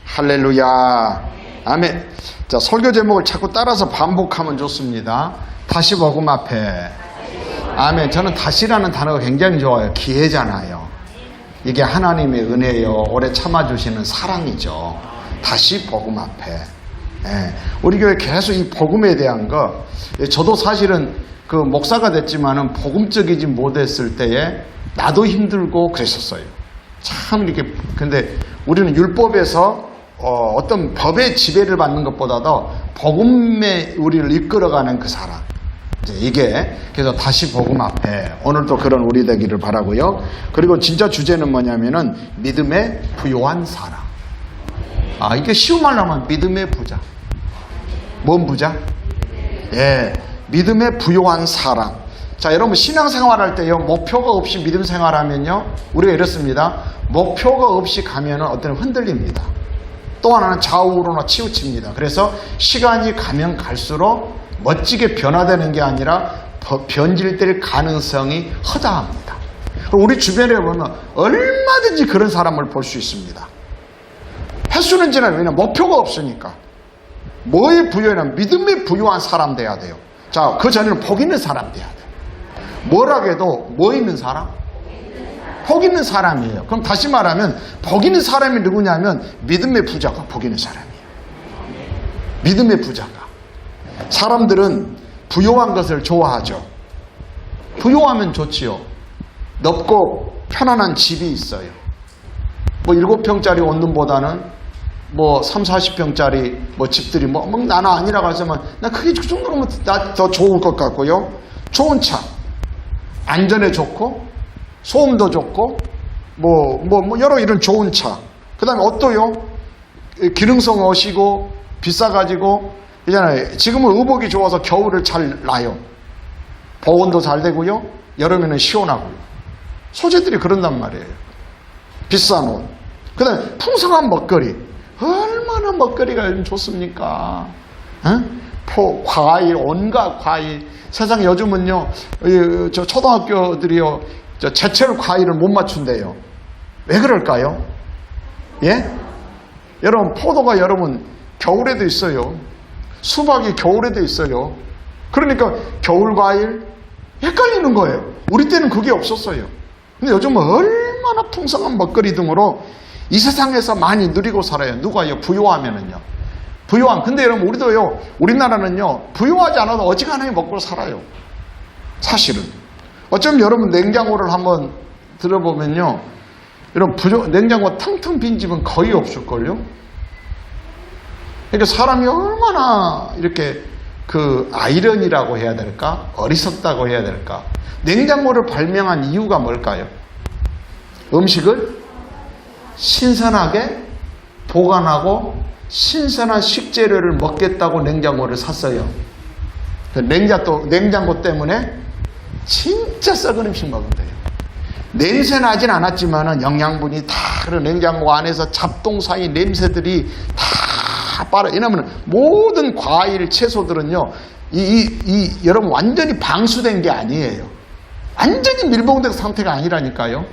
할렐루야. 아멘. 자, 설교 제목을 자꾸 따라서 반복하면 좋습니다. 다시 복음 앞에. 아멘. 저는 다시라는 단어가 굉장히 좋아요. 기회잖아요. 이게 하나님의 은혜요. 오래 참아주시는 사랑이죠. 다시 복음 앞에. 예. 우리 교회 계속 이 복음에 대한 거, 저도 사실은 그 목사가 됐지만은 복음적이지 못했을 때에 나도 힘들고 그랬었어요. 참 이렇게. 근데 우리는 율법에서 어떤 법의 지배를 받는 것보다도 복음에 우리를 이끌어가는 그 사람. 이제 이게 그래서 다시 복음 앞에 오늘도 그런 우리 되기를 바라고요. 그리고 진짜 주제는 뭐냐면은 믿음의 부요한 사람. 아, 이게 쉬운 말로 하면 믿음의 부자. 뭔 부자? 예, 믿음의 부요한 사람. 자, 여러분 신앙생활 할 때요, 목표가 없이 믿음 생활하면요, 우리가 이렇습니다. 목표가 없이 가면은 어떤 흔들립니다. 또 하나는 좌우로나 치우칩니다. 그래서 시간이 가면 갈수록 멋지게 변화되는 게 아니라 변질될 가능성이 허다합니다. 우리 주변에 보면 얼마든지 그런 사람을 볼 수 있습니다. 횟수는 지나요. 왜냐하면 목표가 없으니까. 뭐에 부여하냐면 믿음에 부유한 사람 돼야 돼요. 자, 그 전에는 복 있는 사람 돼야 돼요. 뭐라 해도 뭐 있는 사람? 복 있는 사람이에요. 그럼 다시 말하면 복 있는 사람이 누구냐면 믿음의 부자가 복 있는 사람이에요. 믿음의 부자가. 사람들은 부요한 것을 좋아하죠. 부요하면 좋지요. 넓고 편안한 집이 있어요. 뭐 7평짜리 원룸보다는 뭐 3, 40평짜리 뭐 집들이 뭐 나는 아니라고 하지만 나 그게 그 정도면 나 더 좋을 것 같고요. 좋은 차. 안전에 좋고 소음도 좋고 뭐 여러 이런 좋은 차. 그 다음에 옷도요, 기능성 옷이고 비싸가지고 있잖아요. 지금은 의복이 좋아서 겨울을 잘 나요. 보온도 잘 되고요, 여름에는 시원하고요. 소재들이 그런단 말이에요. 비싼 옷. 그 다음에 풍성한 먹거리. 얼마나 먹거리가 요즘 좋습니까? 과일, 온갖 과일. 세상에 요즘은요, 저 초등학교들이요, 제철 과일을 못 맞춘대요. 왜 그럴까요? 예? 여러분, 포도가 여러분, 겨울에도 있어요. 수박이 겨울에도 있어요. 그러니까 겨울 과일, 헷갈리는 거예요. 우리 때는 그게 없었어요. 근데 요즘은 얼마나 풍성한 먹거리 등으로 이 세상에서 많이 누리고 살아요. 누가요? 부유하면은요. 부유함. 근데 여러분, 우리도요, 우리나라는요, 부유하지 않아도 어지간하게 먹고 살아요. 사실은. 어쩌면 여러분 냉장고를 한번 들어보면요, 여러분 냉장고 텅텅 빈 집은 거의 없을걸요? 그러니까 사람이 얼마나 이렇게 그 아이러니라고 해야 될까? 어리석다고 해야 될까? 냉장고를 발명한 이유가 뭘까요? 음식을 신선하게 보관하고 신선한 식재료를 먹겠다고 냉장고를 샀어요. 냉장고 때문에 진짜 썩은 음식 먹은대요. 냄새 나진 않았지만 영양분이 다 그런 냉장고 안에서 잡동사니 냄새들이 다 왜냐면 모든 과일, 채소들은요, 여러분 완전히 방수된 게 아니에요. 완전히 밀봉된 상태가 아니라니까요.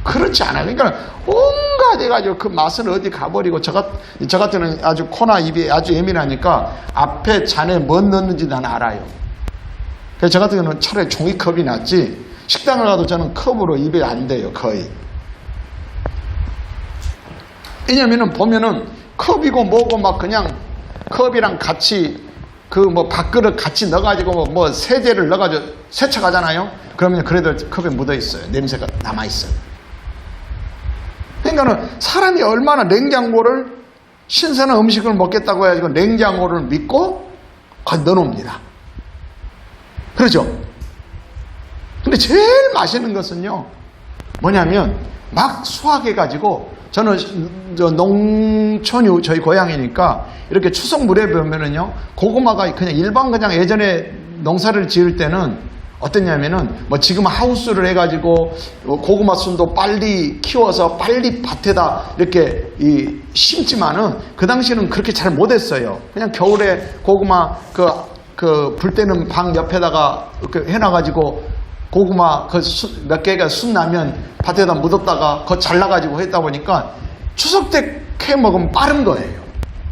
그렇지 않아요. 그러니까 온갖 해가지고 그 맛은 어디 가버리고 저 같은 아주 코나 입이 아주 예민하니까 앞에 잔에 뭐 넣는지 난 알아요. 그래서 저 같은 경우는 차라리 종이컵이 낫지, 식당을 가도 저는 컵으로 입에 안 돼요. 거의. 왜냐면은 보면은 컵이고 뭐고 막 그냥 컵이랑 같이 그 뭐 밥그릇 같이 넣어가지고 뭐 세제를 넣어가지고 세척하잖아요. 그러면 그래도 컵에 묻어 있어요. 냄새가 남아 있어요. 그러니까는 사람이 얼마나 냉장고를 신선한 음식을 먹겠다고 해가지고 냉장고를 믿고 거기 넣어놓습니다. 그렇죠? 근데 제일 맛있는 것은요, 뭐냐면 막 수확해가지고, 저는 농촌이 저희 고향이니까 이렇게 추석 무렵에 보면은요, 고구마가 그냥 예전에 농사를 지을 때는 어땠냐면은 뭐 지금 하우스를 해가지고 고구마 순도 빨리 키워서 빨리 밭에다 이렇게 심지만은 그 당시에는 그렇게 잘 못했어요. 그냥 겨울에 고구마 불 때는 방 옆에다가 이렇게 해놔가지고 고구마 몇 개가 순 나면 밭에다 묻었다가 그거 잘라가지고 했다 보니까 추석 때 캐 먹으면 빠른 거예요.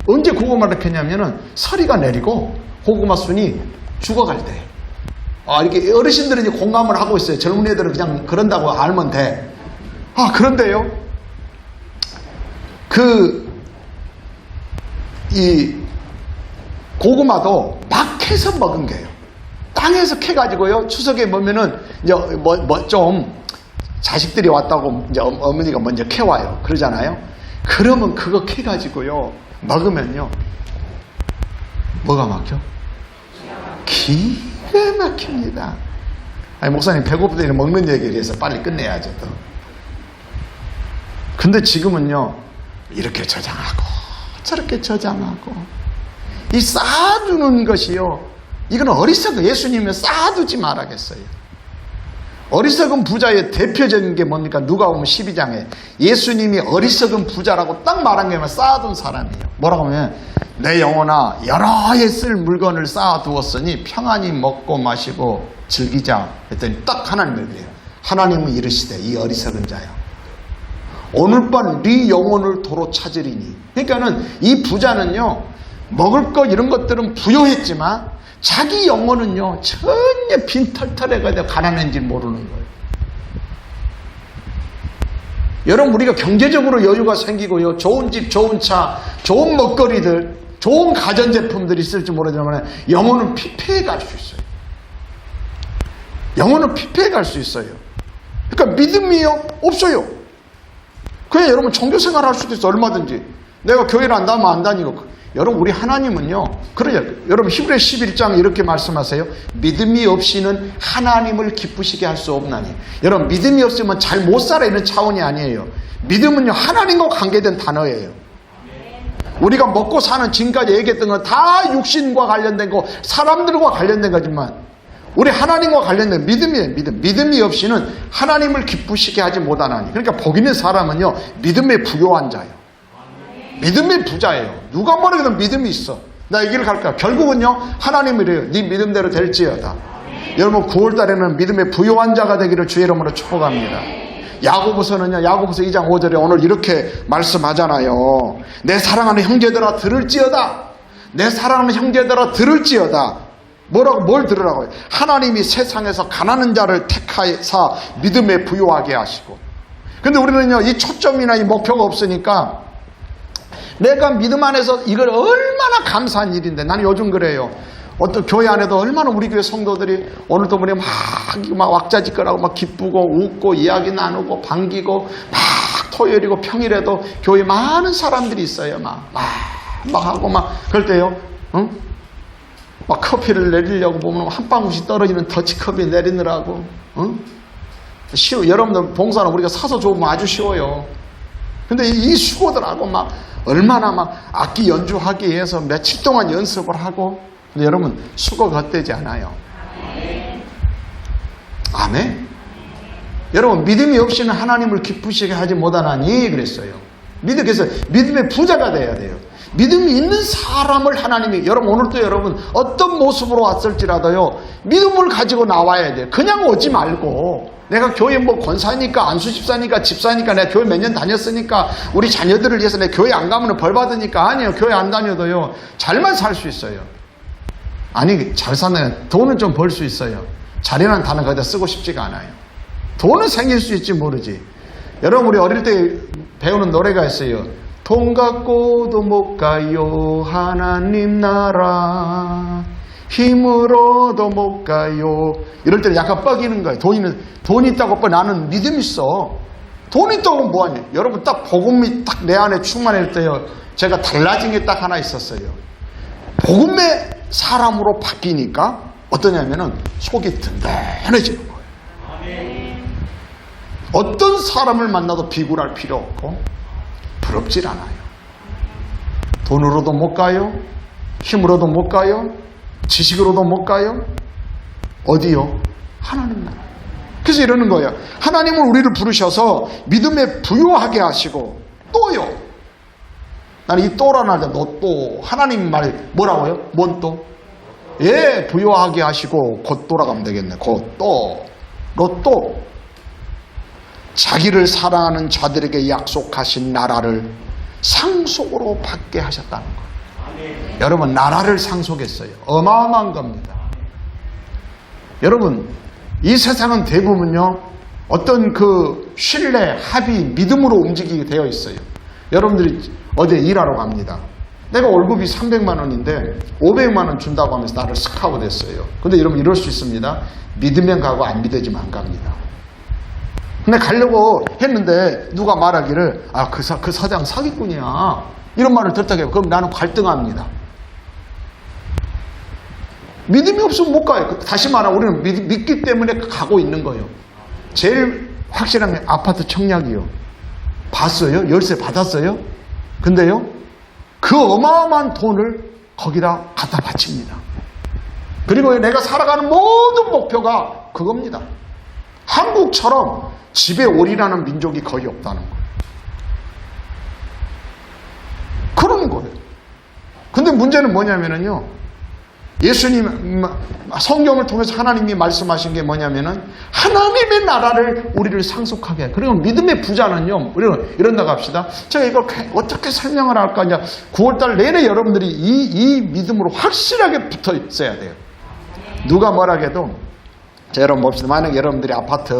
언제 고구마를 캐냐면은 서리가 내리고 고구마 순이 죽어갈 때. 이렇게 어르신들은 이제 공감을 하고 있어요. 젊은 애들은 그냥 그런다고 알면 돼. 그런데요. 이 고구마도 막 캐서 먹은 거예요. 땅에서 캐가지고요. 추석에 보면은 이제 좀 자식들이 왔다고 이제 어머니가 먼저 캐와요. 그러잖아요. 그러면 그거 캐가지고요. 먹으면요. 뭐가 막혀? 기가 막힙니다. 목사님 배고프더니 먹는 얘기를 해서 빨리 끝내야죠. 또. 근데 지금은요. 이렇게 저장하고 저렇게 저장하고 이 쌓아두는 것이요. 이건 어리석은 예수님은 쌓아두지 말아겠어요. 어리석은 부자의 대표적인 게 뭡니까? 누가복음 12장에 예수님이 어리석은 부자라고 딱 말한 게 쌓아둔 사람이에요. 뭐라고 하면 내 영혼아 여러 해 쓸 물건을 쌓아두었으니 평안히 먹고 마시고 즐기자 했더니 딱 하나님을 그래요. 하나님은 이르시되 이 어리석은 자야 오늘 밤 네 영혼을 도로 찾으리니. 그러니까는 이 부자는요 먹을 것 이런 것들은 부요했지만 자기 영혼은요 전혀 빈털털해가지고 가난한지 모르는 거예요. 여러분 우리가 경제적으로 여유가 생기고요 좋은 집 좋은 차 좋은 먹거리들 좋은 가전제품들이 있을지 모르지만 영혼은 피폐해 갈 수 있어요. 영혼은 피폐해 갈 수 있어요. 그러니까 믿음이요 없어요. 그냥 여러분 종교생활 할 수도 있어. 얼마든지 내가 교회를 안 다니면 안 다니고. 여러분 우리 하나님은요 그래요. 여러분 히브리서 11장 이렇게 말씀하세요. 믿음이 없이는 하나님을 기쁘시게 할 수 없나니. 여러분 믿음이 없으면 잘 못 살아 이런 차원이 아니에요. 믿음은요 하나님과 관계된 단어예요. 우리가 먹고 사는 지금까지 얘기했던 건 다 육신과 관련된 거 사람들과 관련된 거지만 우리 하나님과 관련된 믿음이에요. 믿음이 없이는 하나님을 기쁘시게 하지 못하나니. 그러니까 복 있는 사람은요 믿음에 부요한 자예요. 믿음의 부자예요. 누가 뭐래도 믿음이 있어. 나 이 길을 갈까? 결국은요 하나님이래요. 네 믿음대로 될지어다. 여러분 9월달에는 믿음의 부요한 자가 되기를 주의 이름으로 축복합니다. 야고보서는요 야고보서 2장 5절에 오늘 이렇게 말씀하잖아요. 내 사랑하는 형제들아 들을지어다. 내 사랑하는 형제들아 들을지어다. 뭐라고 뭘 들으라고요? 하나님이 세상에서 가난한 자를 택하사 믿음에 부요하게 하시고. 근데 우리는요 이 초점이나 이 목표가 없으니까 내가 믿음 안에서 이걸 얼마나 감사한 일인데. 나는 요즘 그래요. 어떤 교회 안에도 얼마나 우리 교회 성도들이 오늘도 보면 막 왁자지껄하고 막 기쁘고 웃고 이야기 나누고 반기고 막 토요일이고 평일에도 교회에 많은 사람들이 있어요. 막 하고 막 그럴 때요. 막 커피를 내리려고 보면 한 방울씩 떨어지는 더치컵이 내리느라고. 쉬워. 여러분들 봉사는 우리가 사서 좋으면 아주 쉬워요. 근데 이 수고들하고 막 얼마나 막 악기 연주하기 위해서 며칠 동안 연습을 하고. 근데 여러분 수고가 헛되지 않아요. 아멘. 여러분 믿음이 없이는 하나님을 기쁘시게 하지 못하나니 그랬어요. 그래서 믿음의 부자가 돼야 돼요. 믿음이 있는 사람을 하나님이. 여러분 오늘도 여러분 어떤 모습으로 왔을지라도요 믿음을 가지고 나와야 돼요. 그냥 오지 말고 내가 교회 뭐 권사니까 안수집사니까 집사니까 내가 교회 몇 년 다녔으니까 우리 자녀들을 위해서 내가 교회 안 가면 벌 받으니까. 아니요. 교회 안 다녀도요 잘만 살 수 있어요. 아니 잘 사는 돈은 좀 벌 수 있어요. 잘이라는 단어 거기다 쓰고 싶지가 않아요. 돈은 생길 수 있지 모르지. 여러분 우리 어릴 때 배우는 노래가 있어요. 돈 갖고도 못 가요 하나님 나라 힘으로도 못 가요. 이럴 때는 약간 뻐기는 거예요. 돈 있다고 나는 믿음 있어. 돈 있다고 뭐하냐. 여러분 딱 복음이 딱 내 안에 충만할 때요 제가 달라진 게 딱 하나 있었어요. 복음의 사람으로 바뀌니까 어떠냐면은 속이 든든해지는 거예요. 어떤 사람을 만나도 비굴할 필요 없고 부럽질 않아요. 돈으로도 못 가요. 힘으로도 못 가요. 지식으로도 못 가요. 어디요? 하나님 나라. 그래서 이러는 거예요. 하나님은 우리를 부르셔서 믿음에 부요하게 하시고 또요. 나는 이 또라는 할 때 너 또 하나님 말 뭐라고요? 뭔 또? 예, 부요하게 하시고 곧 돌아가면 되겠네. 곧 또. 너 또. 자기를 사랑하는 자들에게 약속하신 나라를 상속으로 받게 하셨다는 거예요. 여러분, 나라를 상속했어요. 어마어마한 겁니다. 여러분, 이 세상은 대부분요, 어떤 그 신뢰, 합의, 믿음으로 움직이게 되어 있어요. 여러분들이 어제 일하러 갑니다. 내가 월급이 300만 원인데 500만 원 준다고 하면서 나를 스카우트 했어요. 근데 여러분, 이럴 수 있습니다. 믿으면 가고 안 믿어지면 안 갑니다. 근데 가려고 했는데 누가 말하기를 그 사장 사기꾼이야, 이런 말을 듣다가 해요. 그럼 나는 갈등합니다. 믿음이 없으면 못 가요. 다시 말하면 우리는 믿기 때문에 가고 있는 거예요. 제일 확실한 게 아파트 청약이요. 봤어요? 열쇠 받았어요? 근데요, 그 어마어마한 돈을 거기다 갖다 바칩니다. 그리고 내가 살아가는 모든 목표가 그겁니다. 한국처럼 집에 오리라는 민족이 거의 없다는 거예요. 그런 거예요. 근데 문제는 뭐냐면요, 예수님, 성경을 통해서 하나님이 말씀하신 게 뭐냐면은 하나님의 나라를 우리를 상속하게 해요. 그리고 믿음의 부자는요, 우리는 이런다고 합시다. 제가 이걸 어떻게 설명을 할까? 이제 9월달 내내 여러분들이 이 믿음으로 확실하게 붙어 있어야 돼요. 누가 뭐라 해도, 자, 여러분 봅시다. 만약에 여러분들이 아파트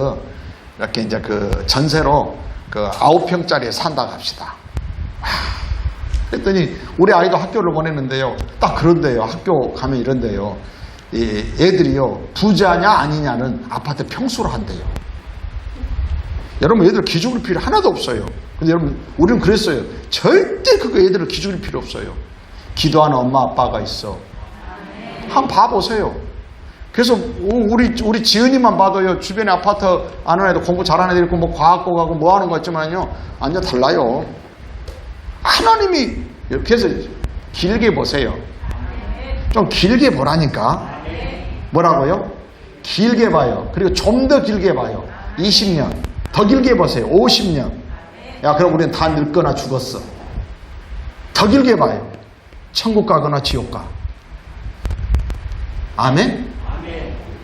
이렇게 이제 그 전세로 그 9평짜리에 산다고 합시다. 그랬더니 우리 아이도 학교를 보냈는데요, 딱 그런데요, 학교 가면 이런데요, 이 애들이요, 부자냐 아니냐는 아파트 평수로 한대요. 여러분, 애들 기죽을 필요 하나도 없어요. 근데 여러분, 우리는 그랬어요. 절대 그거 애들을 기죽을 필요 없어요. 기도하는 엄마 아빠가 있어. 한번 봐보세요. 그래서 우리 지은이만 봐도요, 주변에 아파트 아는 애들, 공부 잘하는 애들 있고 뭐 과학고 가고 뭐 하는 거 있지만요, 완전 달라요. 하나님이, 그래서 길게 보세요. 좀 길게 보라니까. 뭐라고요? 길게 봐요. 그리고 좀 더 길게 봐요. 20년. 더 길게 보세요. 50년. 야, 그럼 우리는 다 늙거나 죽었어. 더 길게 봐요. 천국 가거나 지옥 가. 아멘?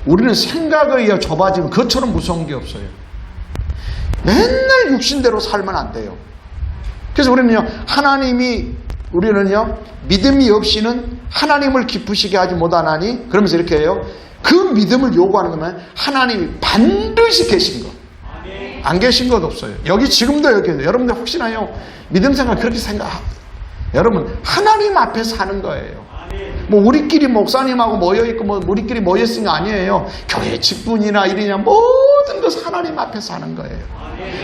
우리는 생각에 의해 좁아지면 그것처럼 무서운 게 없어요. 맨날 육신대로 살면 안 돼요. 그래서 우리는요, 우리는요, 믿음이 없이는 하나님을 기쁘시게 하지 못하나니, 그러면서 이렇게 해요. 그 믿음을 요구하는 거면 하나님이 반드시 계신 것. 안 계신 것 없어요. 여기 지금도 여기, 여러분들 혹시나요, 믿음 생각 그렇게 여러분, 하나님 앞에 사는 거예요. 뭐 우리끼리 목사님하고 모여있고 뭐 우리끼리 모였은 게 아니에요. 교회 직분이나 일이냐 모든 것을 하나님 앞에 사는 거예요.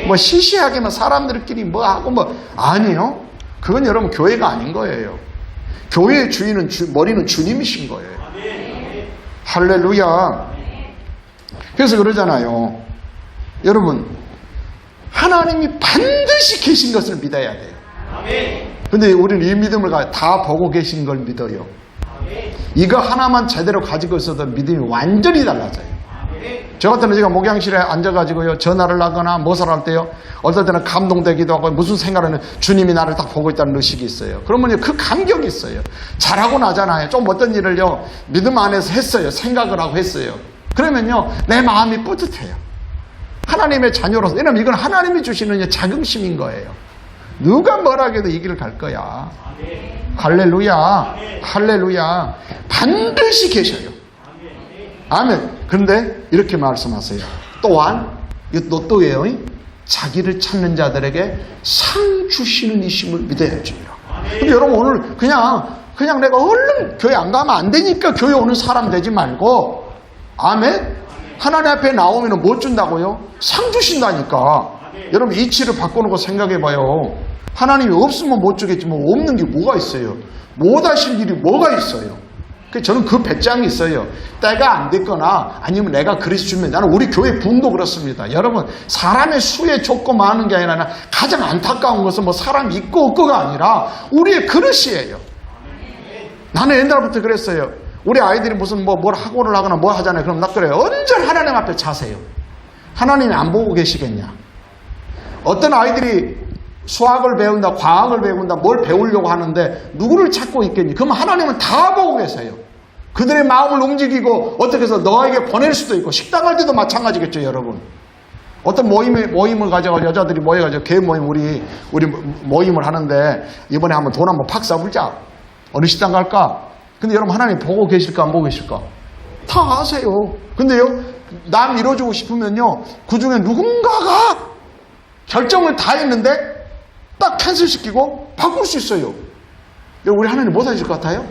뭐 시시하게만 사람들끼리 뭐 하고 뭐 아니요. 그건 여러분 교회가 아닌 거예요. 교회의 주인은 머리는 주님이신 거예요. 할렐루야. 그래서 그러잖아요. 여러분, 하나님이 반드시 계신 것을 믿어야 돼요. 근데 우리는 이 믿음을 다 보고 계신 걸 믿어요. 이거 하나만 제대로 가지고 있어도 믿음이 완전히 달라져요. 저 같은 경우는 제가 목양실에 앉아가지고요, 전화를 하거나 무엇을 할 때요, 어떨 때는 감동되기도 하고 무슨 생각을 하면 주님이 나를 딱 보고 있다는 의식이 있어요. 그러면 그 감격이 있어요. 잘하고 나잖아요. 좀 어떤 일을요, 믿음 안에서 했어요. 생각을 하고 했어요. 그러면요, 내 마음이 뿌듯해요. 하나님의 자녀로서. 왜냐면 이건 하나님이 주시는 자긍심인 거예요. 누가 뭐라 해도 이 길을 갈 거야. 할렐루야. 할렐루야. 반드시 계셔요. 아멘. 그런데 이렇게 말씀하세요. 또한 이거 또예요. 자기를 찾는 자들에게 상 주시는 이심을 믿어야지. 근데 여러분, 오늘 그냥 내가 얼른 교회 안 가면 안 되니까 교회 오는 사람 되지 말고, 아멘. 하나님 앞에 나오면 뭐 준다고요? 상 주신다니까. 여러분, 이치를 바꾸는 거 생각해봐요. 하나님이 없으면 못 주겠지만 없는 게 뭐가 있어요? 못 하실 일이 뭐가 있어요? 저는 그 배짱이 있어요. 때가 안 됐거나 아니면 내가 그릇이 주면, 나는 우리 교회 분도 그렇습니다. 여러분, 사람의 수에 좁고 많은 게 아니라 가장 안타까운 것은 뭐 사람이 있고 없고가 아니라 우리의 그릇이에요. 나는 옛날부터 그랬어요. 우리 아이들이 무슨 뭘 학원을 하거나 뭐 하잖아요. 그럼 나 그래요. 언제 하나님 앞에 자세요? 하나님이 안 보고 계시겠냐? 어떤 아이들이 수학을 배운다, 과학을 배운다, 뭘 배우려고 하는데 누구를 찾고 있겠니? 그럼 하나님은 다 보고 계세요. 그들의 마음을 움직이고 어떻게 해서 너에게 보낼 수도 있고, 식당 갈 때도 마찬가지겠죠, 여러분. 어떤 모임을 가져가 여자들이 모여가지고 개 모임 우리 모임을 하는데 이번에 한번 돈 한번 팍 쏴불자. 어느 식당 갈까? 근데 여러분 하나님 보고 계실까 안 보고 계실까? 다 아세요. 근데요 남 이뤄주고 싶으면요 그 중에 누군가가 결정을 다 했는데 딱 캔슬시키고 바꿀 수 있어요. 우리 하나님 못 하실 것 같아요?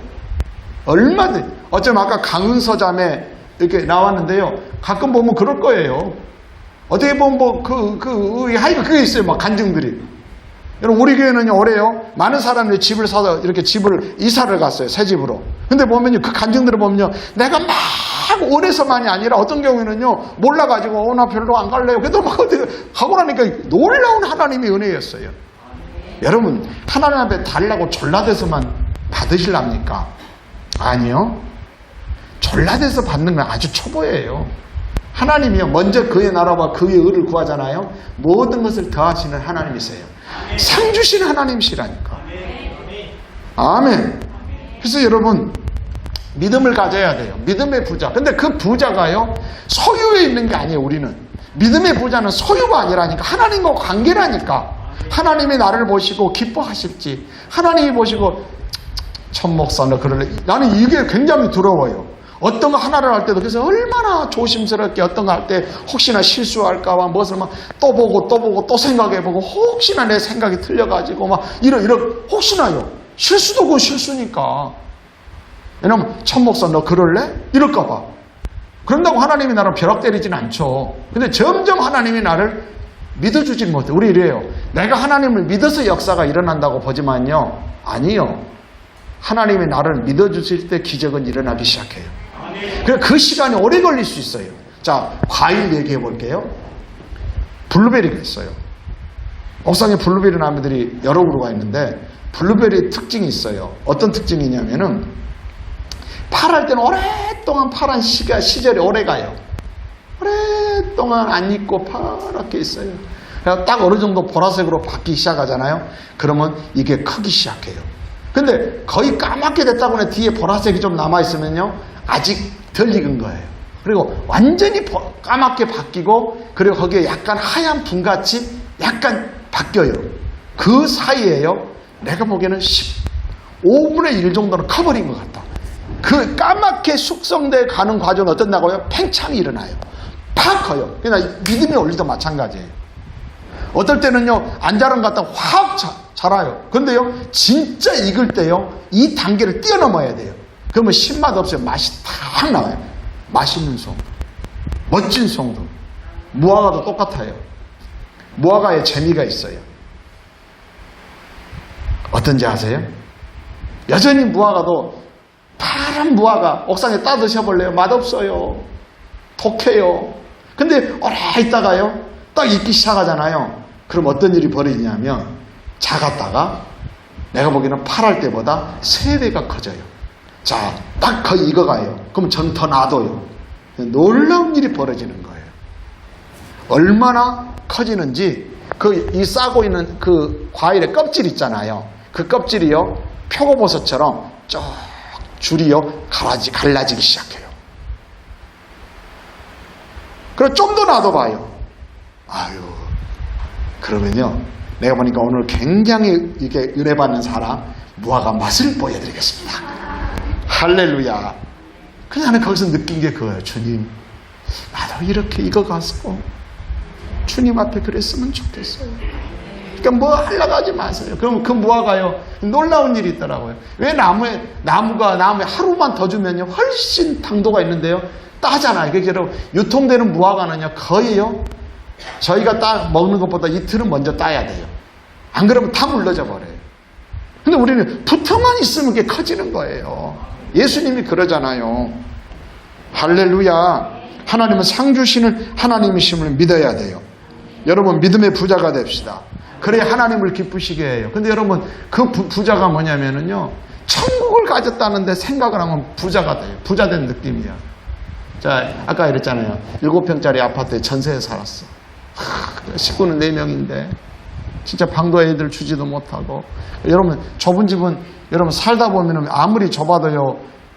얼마든지. 어쩌면 아까 강은서 자매 이렇게 나왔는데요. 가끔 보면 그럴 거예요. 어떻게 보면 하여간 그게 있어요. 막 간증들이. 여러분, 우리 교회는요, 올해요, 많은 사람들이 집을 사서 이렇게 집을 이사를 갔어요. 새 집으로. 근데 보면요, 그 간증들을 보면요, 내가 막 오래서만이 아니라 어떤 경우에는요, 몰라가지고, 나 별로 안 갈래요. 그래도 막 어떻게 하고 나니까 놀라운 하나님의 은혜였어요. 여러분, 하나님 앞에 달라고 졸라대서만 받으실랍니까? 아니요. 졸라대서 받는 건 아주 초보예요. 하나님이요, 먼저 그의 나라와 그의 의를 구하잖아요. 모든 것을 더하시는 하나님이세요. 상 주신 하나님이시라니까. 아멘. 그래서 여러분, 믿음을 가져야 돼요. 믿음의 부자. 근데 그 부자가요, 소유에 있는 게 아니에요, 우리는. 믿음의 부자는 소유가 아니라니까. 하나님과 관계라니까. 하나님이 나를 보시고 기뻐하실지, 하나님이 보시고, 천목사, 너 그럴래? 나는 이게 굉장히 두려워요. 어떤 거 하나를 할 때도 그래서 얼마나 조심스럽게 어떤 거 할 때 혹시나 실수할까봐 무엇을 막 또 보고 또 생각해보고 혹시나 내 생각이 틀려가지고 막 이런 혹시나요. 실수도 그 실수니까. 왜냐면 천목사 너 그럴래? 이럴까봐. 그런다고 하나님이 나를 벼락 때리진 않죠. 근데 점점 하나님이 나를 믿어주진 못해. 우리 이래요. 내가 하나님을 믿어서 역사가 일어난다고 보지만요. 아니요. 하나님이 나를 믿어주실 때 기적은 일어나기 시작해요. 그래서 그 시간이 오래 걸릴 수 있어요. 자, 과일 얘기해 볼게요. 블루베리가 있어요. 옥상에 블루베리 나무들이 여러 그루가 있는데 블루베리 특징이 있어요. 어떤 특징이냐면은 파랄 때는 오랫동안 파란 시절이 오래 가요. 오랫동안 안 익고 파랗게 있어요. 그래서 딱 어느 정도 보라색으로 바뀌기 시작하잖아요. 그러면 이게 크기 시작해요. 근데 거의 까맣게 됐다고 하면 뒤에 보라색이 좀 남아있으면요. 아직 덜 익은 거예요. 그리고 완전히 까맣게 바뀌고 그리고 거기에 약간 하얀 분같이 약간 바뀌어요. 그 사이에요. 내가 보기에는 15분의 1 정도는 커버린 것 같다. 그 까맣게 숙성돼 가는 과정은 어떤다고요? 팽창이 일어나요. 팍 커요. 그러니까 믿음의 원리도 마찬가지예요. 어떨 때는요, 안 자란 것 같다 확 자라요. 근데요, 진짜 익을 때요, 이 단계를 뛰어넘어야 돼요. 그러면 신맛 없어요. 맛이 탁 나와요. 맛있는 송. 멋진 송도. 무화과도 똑같아요. 무화과에 재미가 있어요. 어떤지 아세요? 여전히 무화과도 파란 무화과 옥상에 따 드셔볼래요? 맛없어요. 독해요. 근데 오래 있다가요, 딱 익기 시작하잖아요. 그럼 어떤 일이 벌어지냐면 작았다가 내가 보기에는 파랄 때보다 3배가 커져요. 자, 딱 거의 익어가요. 그럼 저는 더 놔둬요. 놀라운 일이 벌어지는 거예요. 얼마나 커지는지 이 싸고 있는 그 과일의 껍질 있잖아요. 그 껍질이요, 표고버섯처럼 쭉 줄이요 갈라지기 시작해요. 그럼 좀 더 놔둬봐요. 아유, 그러면요, 내가 보니까 오늘 굉장히 이게 은혜받는 사람 무화과 맛을 보여드리겠습니다. 할렐루야. 그냥 나는 거기서 느낀 게 그거예요. 주님, 나도 이렇게 익어가서 주님 앞에 그랬으면 좋겠어요. 그러니까 뭐 하려고 하지 마세요. 그럼 그 무화과요, 놀라운 일이 있더라고요. 왜 나무에 하루만 더 주면요 훨씬 당도가 있는데요, 따잖아요. 그래서 여러분, 유통되는 무화과는요 거의요 저희가 먹는 것보다 이틀은 먼저 따야 돼요. 안 그러면 다 물러져 버려요. 근데 우리는 붙어만 있으면 그게 커지는 거예요. 예수님이 그러잖아요. 할렐루야. 하나님은 상 주시는 하나님이심을 믿어야 돼요. 여러분, 믿음의 부자가 됩시다. 그래야 하나님을 기쁘시게 해요. 근데 여러분, 그 부자가 뭐냐면은요, 천국을 가졌다는데 생각을 하면 부자가 돼요. 부자된 느낌이야. 자, 아까 이랬잖아요. 7평짜리 아파트에 전세에 살았어. 식구는 4명인데 진짜 방도 애들 주지도 못하고. 여러분, 좁은 집은 여러분 살다 보면 아무리 좁아도요,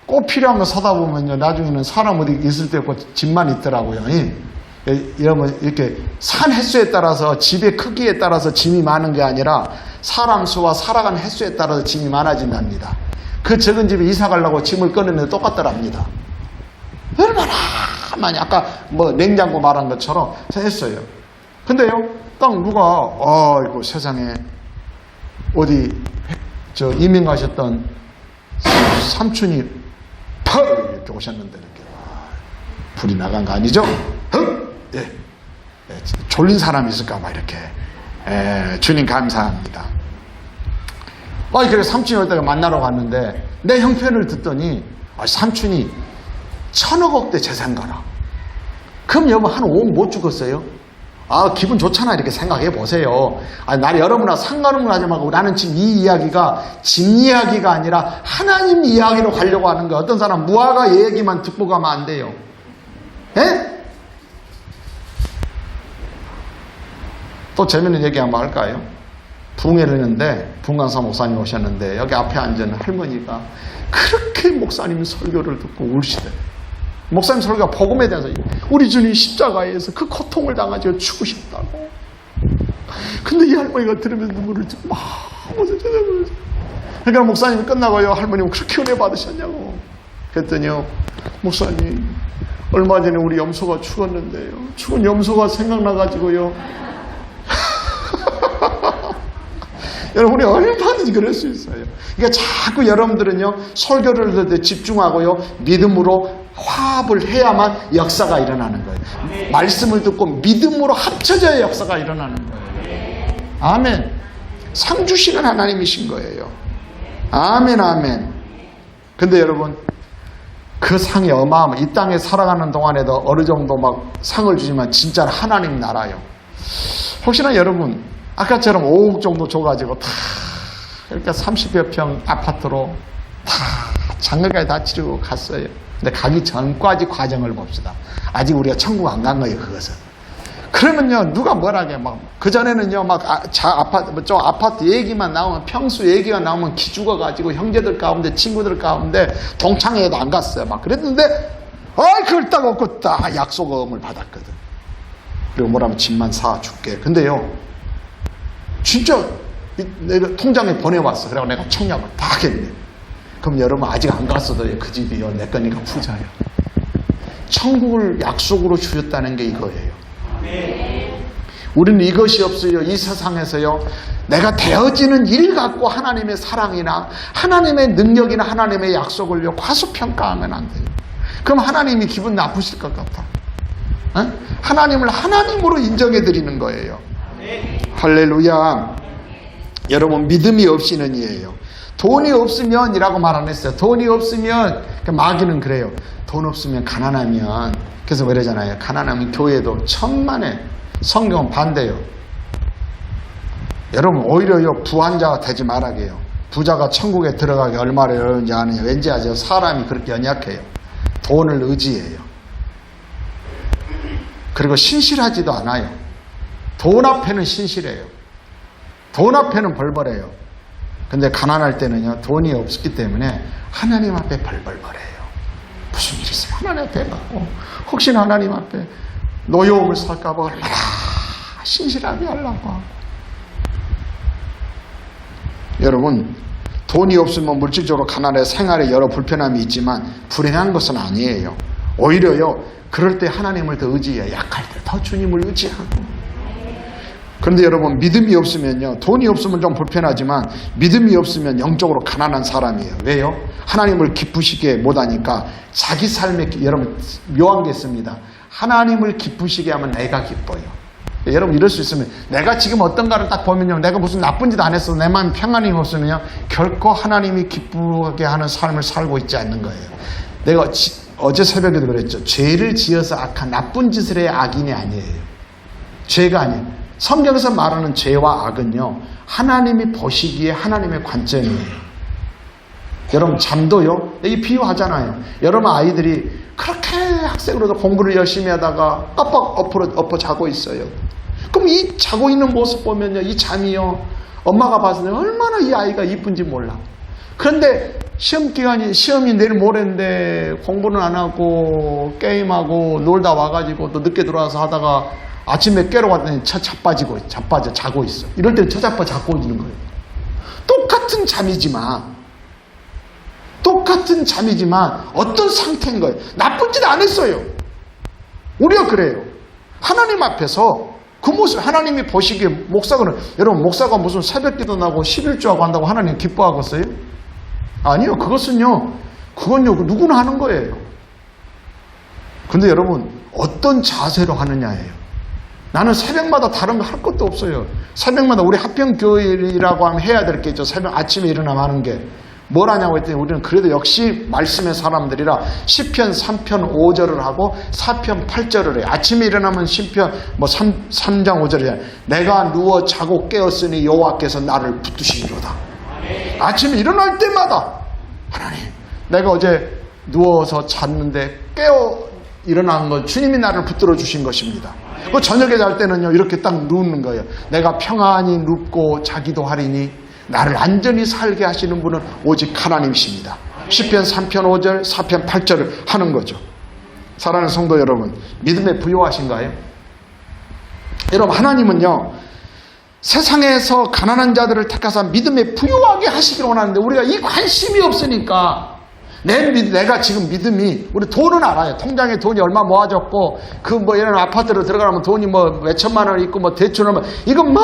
꼭 필요한 거 사다 보면요, 나중에는 사람 어디 있을 데 없고 집만 있더라고요. 이러면 이렇게 산 횟수에 따라서 집의 크기에 따라서 짐이 많은 게 아니라 사람 수와 살아가는 횟수에 따라서 짐이 많아진답니다. 그 적은 집에 이사 가려고 짐을 꺼내는데 똑같더랍니다. 얼마나 많이 아까 뭐 냉장고 말한 것처럼 했어요. 근데요, 딱 누가 이거 세상에 어디 이민 가셨던 삼촌이 팍 이렇게 오셨는데 이렇게 불이 나간 거 아니죠? 예. 졸린 사람이 있을까 봐 이렇게 주님 감사합니다. 그래서 삼촌이 올 때가 만나러 갔는데 내 형편을 듣더니 삼촌이 1,000억 대 재산가라. 그럼 여러분 한 5억 못 죽었어요? 기분 좋잖아 이렇게 생각해 보세요. 나 여러분하고 상관없는 하지 말고 나는 지금 이 이야기가 집 이야기가 아니라 하나님 이야기로 가려고 하는 거야. 어떤 사람 무화과 얘기만 듣고 가면 안 돼요. 예? 또 재밌는 얘기 한번 할까요? 부흥회를 했는데 부흥강사 목사님 오셨는데 여기 앞에 앉은 할머니가 그렇게 목사님 설교를 듣고 울시대. 목사님 설교가 복음에 대해서 우리 주님 십자가에서 그 고통을 당하시고 죽으셨다고. 근데 이 할머니가 들으면서 눈물을 막 웃으셨어요. 그러니까 목사님이 끝나고요, 할머님 그렇게 은혜 받으셨냐고. 그랬더니요, 목사님 얼마 전에 우리 염소가 죽었는데요, 죽은 염소가 생각나가지고요. 여러분이 얼마든지 그럴 수 있어요. 그러니까 자꾸 여러분들은요, 설교를 집중하고요, 믿음으로 화합을 해야만 역사가 일어나는 거예요. 말씀을 듣고 믿음으로 합쳐져야 역사가 일어나는 거예요. 아멘. 상 주시는 하나님이신 거예요. 아멘, 아멘. 근데 여러분, 그 상이 어마어마, 이 땅에 살아가는 동안에도 어느 정도 막 상을 주지만 진짜 하나님 나라요. 혹시나 여러분, 아까처럼 5억 정도 줘가지고 다 그러니까 30여 평 아파트로 다 장가까지 다 치르고 갔어요. 근데 가기 전까지 과정을 봅시다. 아직 우리가 천국 안 간 거예요, 그것은. 그러면요, 누가 뭐라게 막 그전에는요, 막 아파트 얘기만 나오면, 평수 얘기가 나오면 기죽어가지고 형제들 가운데 친구들 가운데 동창회에도 안 갔어요. 막 그랬는데 그걸 딱 얻고 딱 약속음을 받았거든. 그리고 뭐라면 집만 사줄게. 근데요, 진짜 내가 통장에 보내왔어. 그래서 내가 청약을 딱 했네. 그럼 여러분 아직 안 갔어도 그 집이요, 내 거니까 부자야. 천국을 약속으로 주셨다는 게 이거예요. 우리는 이것이 없어요. 이 세상에서요, 내가 되어지는 일 갖고 하나님의 사랑이나 하나님의 능력이나 하나님의 약속을요 과소평가하면 안 돼요. 그럼 하나님이 기분 나쁘실 것 같아. 하나님을 하나님으로 인정해 드리는 거예요. 할렐루야. 여러분, 믿음이 없이는 이에요. 돈이 없으면 이라고 말 안 했어요. 돈이 없으면, 마귀는 그래요. 돈 없으면 가난하면, 그래서 그러잖아요. 가난하면 교회도 천만에, 성경은 반대요. 여러분, 오히려요, 부한자가 되지 말라게요. 부자가 천국에 들어가기 얼마나 어려운지 아느냐. 왠지 아세요? 사람이 그렇게 연약해요. 돈을 의지해요. 그리고 신실하지도 않아요. 돈 앞에는 신실해요. 돈 앞에는 벌벌해요. 근데 가난할 때는요, 돈이 없기 때문에 하나님 앞에 벌벌거려요. 무슨 일 있으면 하나님 앞에 받고, 혹시나 하나님 앞에 노여움을 살까봐 얼마나 신실하게 하려고 하고. 여러분, 돈이 없으면 물질적으로 가난해 생활에 여러 불편함이 있지만 불행한 것은 아니에요. 오히려요, 그럴 때 하나님을 더 의지해요. 약할 때 더 주님을 의지하고. 그런데 여러분, 믿음이 없으면요, 돈이 없으면 좀 불편하지만 믿음이 없으면 영적으로 가난한 사람이에요. 왜요? 하나님을 기쁘시게 못하니까 자기 삶에, 여러분, 묘한 게 있습니다. 하나님을 기쁘시게 하면 내가 기뻐요. 여러분, 이럴 수 있으면 내가 지금 어떤가를 딱 보면요, 내가 무슨 나쁜 짓 안 했어, 내 마음 평안이 없으면요, 결코 하나님이 기쁘게 하는 삶을 살고 있지 않는 거예요. 내가 어제 새벽에도 그랬죠. 죄를 지어서 악한 나쁜 짓을 해야 악인이 아니에요. 죄가 아니에요. 성경에서 말하는 죄와 악은요, 하나님이 보시기에 하나님의 관점이에요. 여러분, 잠도요, 이 비유하잖아요. 여러분 아이들이 그렇게 학생으로도 공부를 열심히 하다가 깜빡 엎어 자고 있어요. 그럼 이 자고 있는 모습 보면요, 이 잠이요, 엄마가 봐서 얼마나 이 아이가 이쁜지 몰라. 그런데 시험 기간이, 시험이 내일 모레인데 공부는 안 하고 게임하고 놀다 와가지고 또 늦게 들어와서 하다가 아침에 깨러 왔더니 자빠져 자고 있어. 이럴 때는 자꾸 있는 거예요. 똑같은 잠이지만 어떤 상태인 거예요. 나쁜 짓 안 했어요. 우리가 그래요. 하나님 앞에서 그 모습, 하나님이 보시기에 여러분, 목사가 무슨 새벽 기도 나고 11조하고 한다고 하나님 기뻐하겠어요? 아니요. 그건요, 누구나 하는 거예요. 근데 여러분, 어떤 자세로 하느냐예요. 나는 새벽마다 다른 거 할 것도 없어요. 새벽마다 우리 합평교회라고 하면 해야 될 게 있죠. 새벽 아침에 일어나면 하는 게. 뭘 하냐고 했더니 우리는 그래도 역시 말씀의 사람들이라 시편 3편 5절을 하고 4편 8절을 해요. 아침에 일어나면 시편 3장 5절을 해요. 내가 누워 자고 깨었으니 여호와께서 나를 붙드시리로다. 아침에 일어날 때마다 하나님, 내가 어제 누워서 잤는데 깨어 일어난 건 주님이 나를 붙들어 주신 것입니다. 그 저녁에 잘 때는요, 이렇게 딱 누우는 거예요. 내가 평안히 눕고 자기도 하리니 나를 안전히 살게 하시는 분은 오직 하나님이십니다. 시편 3편 5절, 4편 8절을 하는 거죠. 사랑하는 성도 여러분, 믿음에 부요하신가요? 여러분, 하나님은요, 세상에서 가난한 자들을 택하사 믿음에 부요하게 하시기를 원하는데 우리가 이 관심이 없으니까 내가 지금 믿음이, 우리 돈은 알아요. 통장에 돈이 얼마 모아졌고, 이런 아파트로 들어가면 돈이 몇천만 원 있고, 대출은 이거 막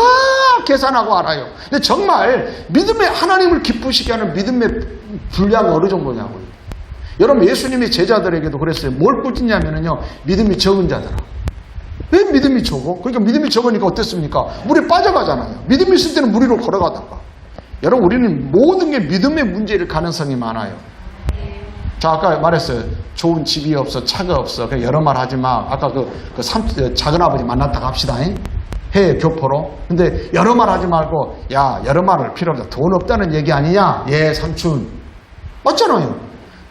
계산하고 알아요. 근데 정말 믿음의, 하나님을 기쁘시게 하는 믿음의 분량이 어느 정도냐고요. 여러분, 예수님이 제자들에게도 그랬어요. 뭘 꾸짖냐면요, 믿음이 적은 자들아. 왜 믿음이 적어? 그러니까 믿음이 적으니까 어땠습니까? 물에 빠져가잖아요. 믿음이 있을 때는 물 위로 걸어가다가. 여러분, 우리는 모든 게 믿음의 문제일 가능성이 많아요. 자, 아까 말했어요. 좋은 집이 없어, 차가 없어. 그냥 여러 말 하지 마. 아까 작은 아버지 만났다가 합시다. 해외 교포로. 근데 여러 말 하지 말고, 야, 여러 말을 필요 없다. 돈 없다는 얘기 아니냐? 예, 삼촌. 맞잖아요.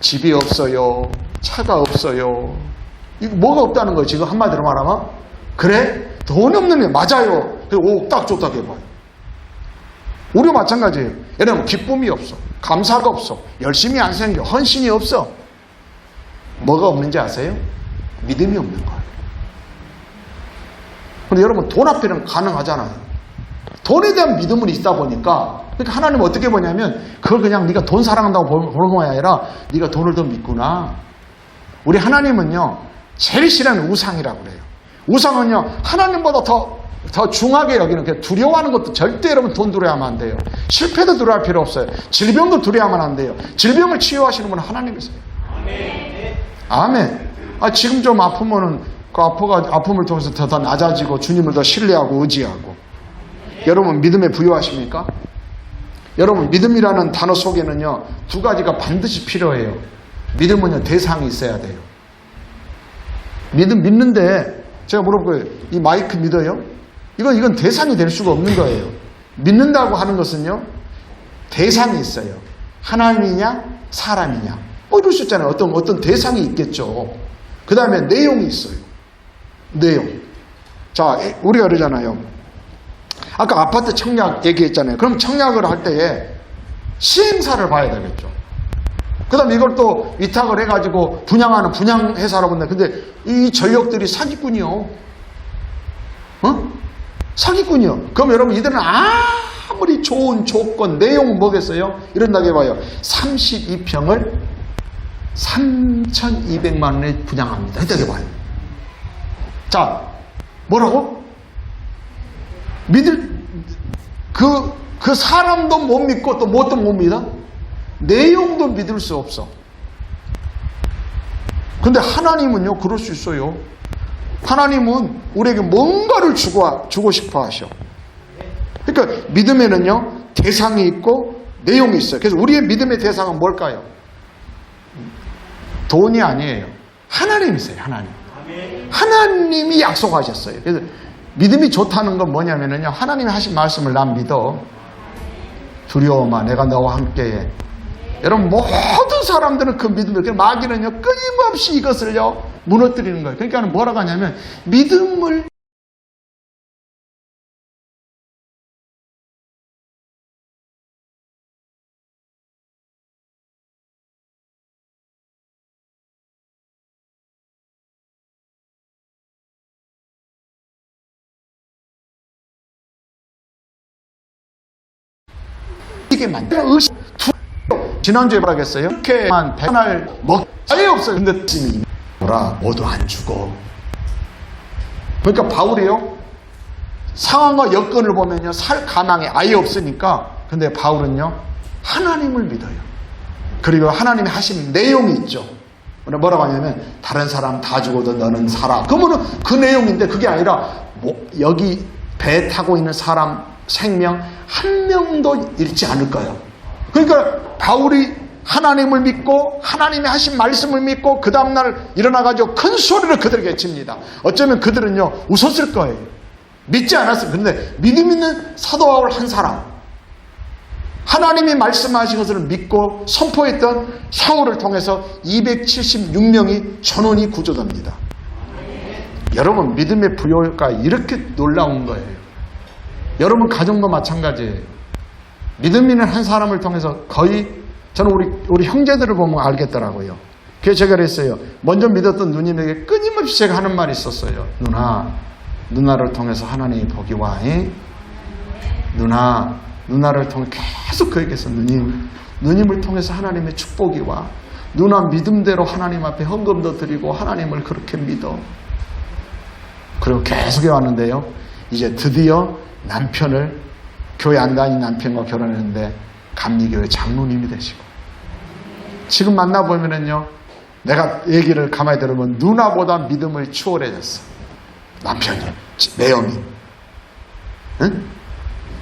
집이 없어요. 차가 없어요. 이거 뭐가 없다는 거예요? 지금 한마디로 말하면? 그래? 돈 없는 게 맞아요. 오, 딱 좋다 해봐요. 우리도 마찬가지예요. 여러분, 기쁨이 없어. 감사가 없어. 열심히 안 생겨. 헌신이 없어. 뭐가 없는지 아세요? 믿음이 없는 거예요. 근데 여러분, 돈 앞에는 가능하잖아요. 돈에 대한 믿음은 있다 보니까, 그러니까 하나님은 어떻게 보냐면 그걸 그냥 네가 돈 사랑한다고 보는 게 아니라 네가 돈을 더 믿구나. 우리 하나님은요, 제일 싫어하는 우상이라고 그래요. 우상은요, 하나님보다 더 중하게 여기는, 두려워하는 것도 절대 여러분 돈 두려워하면 안 돼요. 실패도 두려워할 필요 없어요. 질병도 두려워하면 안 돼요. 질병을 치유하시는 분은 하나님이세요. 아멘. 지금 좀 아프면은 그 아픔을 통해서 더 낮아지고 주님을 더 신뢰하고 의지하고. 여러분, 믿음에 부여하십니까? 여러분, 믿음이라는 단어 속에는요, 두 가지가 반드시 필요해요. 믿음은요, 대상이 있어야 돼요. 믿는데 제가 물어볼 거예요. 이 마이크 믿어요? 이건 대상이 될 수가 없는 거예요. 믿는다고 하는 것은요, 대상이 있어요. 하나님이냐, 사람이냐. 이럴 수 있잖아요. 어떤 대상이 있겠죠. 그 다음에 내용이 있어요. 내용. 자, 우리가 그러잖아요. 아까 아파트 청약 얘기했잖아요. 그럼 청약을 할 때에 시행사를 봐야 되겠죠. 그 다음에 이걸 또 위탁을 해가지고 분양하는 분양회사라고 한다. 근데 이 전력들이 사기꾼이요. 사기꾼이요. 그럼 여러분, 이들은 아무리 좋은 조건, 내용은 뭐겠어요? 이런다고 해봐요. 32평을 3,200만 원에 분양합니다. 이렇게 해봐요. 자, 뭐라고? 그 사람도 못 믿고 또 뭣도 못 믿어? 내용도 믿을 수 없어. 근데 하나님은요, 그럴 수 있어요. 하나님은 우리에게 뭔가를 주고 싶어 하셔. 그러니까 믿음에는요, 대상이 있고 내용이 있어요. 그래서 우리의 믿음의 대상은 뭘까요? 돈이 아니에요. 하나님이세요. 하나님. 하나님이 약속하셨어요. 그래서 믿음이 좋다는 건 뭐냐면요, 하나님이 하신 말씀을 난 믿어. 두려워마, 내가 너와 함께해. 여러분, 모든 사람들은 그 믿음을, 마귀는요, 끊임없이 이것을요, 무너뜨리는 거예요. 그러니까 뭐라고 하냐면, 믿음을 되게 만들어. 의식 지난주에 뭐라겠어요? 이렇게만 배날 먹 아예 없어요. 근데 찜이 뭐라 모두 안 주고. 그러니까 바울이요 상황과 여건을 보면요 살 가망이 아예 없으니까. 근데 바울은요 하나님을 믿어요. 그리고 하나님이 하신 내용이 있죠. 뭐라고 하냐면 다른 사람 다 죽어도 너는 살아. 그러면은 그 내용인데 그게 아니라 여기 배 타고 있는 사람 생명 한 명도 잃지 않을까요? 그러니까 바울이 하나님을 믿고 하나님이 하신 말씀을 믿고 그 다음날 일어나가지고 큰 소리를 그들에게 칩니다. 어쩌면 그들은요 웃었을 거예요. 믿지 않았어요. 그런데 믿음 있는 사도 바울 한 사람, 하나님이 말씀하신 것을 믿고 선포했던 사울을 통해서 276명이 전원이 구조됩니다. 여러분 믿음의 부여가 이렇게 놀라운 거예요. 여러분 가정도 마찬가지예요. 믿음 있는 한 사람을 통해서 거의 저는 우리 형제들을 보면 알겠더라고요. 그래서 제가 그랬어요. 먼저 믿었던 누님에게 끊임없이 제가 하는 말이 있었어요. 누나를 통해서 하나님이 복이 와. 누나를 통해 계속 그에게서 누님을 통해서 하나님의 축복이 와. 누나 믿음대로 하나님 앞에 헌금도 드리고 하나님을 그렇게 믿어. 그리고 계속 해왔는데요. 이제 드디어 남편을 교회 안 다니는 남편과 결혼했는데 감리교회 장로님이 되시고 지금 만나보면은요 내가 얘기를 가만히 들으면 누나보다 믿음을 추월해졌어. 남편이 매형이. 응?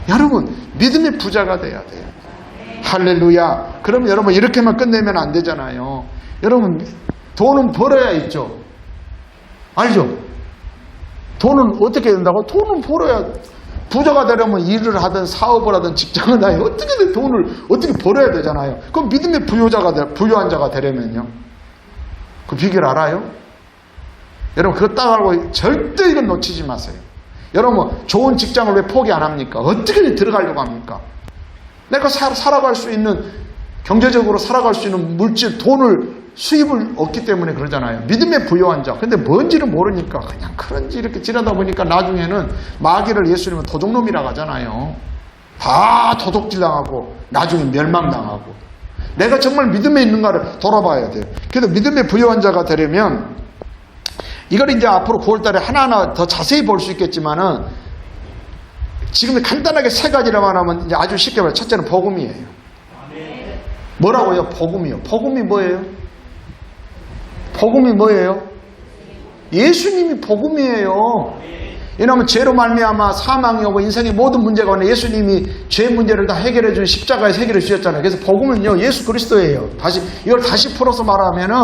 여러분 믿음의 부자가 돼야 돼요. 할렐루야. 그럼 여러분 이렇게만 끝내면 안 되잖아요. 여러분 돈은 벌어야 있죠. 알죠? 돈은 어떻게 된다고? 돈은 벌어야. 부자가 되려면 일을 하든 사업을 하든 직장을 다해 어떻게든 돈을 어떻게 벌어야 되잖아요. 그럼 믿음의 부유한 자가 되려면요. 그 비결 알아요? 여러분 그거 딱 알고 절대 이건 놓치지 마세요. 여러분 좋은 직장을 왜 포기 안 합니까? 어떻게 들어가려고 합니까? 내가 살아갈 수 있는 경제적으로 살아갈 수 있는 물질 돈을 수입을 얻기 때문에 그러잖아요. 믿음의 부유한 자. 근데 뭔지를 모르니까 그냥 그런지 이렇게 지나다 보니까 나중에는 마귀를 예수님은 도둑놈이라고 하잖아요. 다 도둑질 당하고 나중에 멸망당하고. 내가 정말 믿음에 있는가를 돌아봐야 돼요. 그래서 믿음의 부유한 자가 되려면 이걸 이제 앞으로 9월달에 하나하나 더 자세히 볼 수 있겠지만은 지금 간단하게 세 가지라만 하면 이제 아주 쉽게 말해. 첫째는 복음이에요. 뭐라고요? 복음이요. 복음이 뭐예요? 복음이 뭐예요? 예수님이 복음이에요. 왜냐하면 죄로 말미암아 사망이 오고 인생의 모든 문제가 오는데 예수님이 죄 문제를 다 해결해 준 십자가에서 해결해 주셨잖아요. 그래서 복음은요 예수 그리스도예요. 이걸 다시 풀어서 말하면은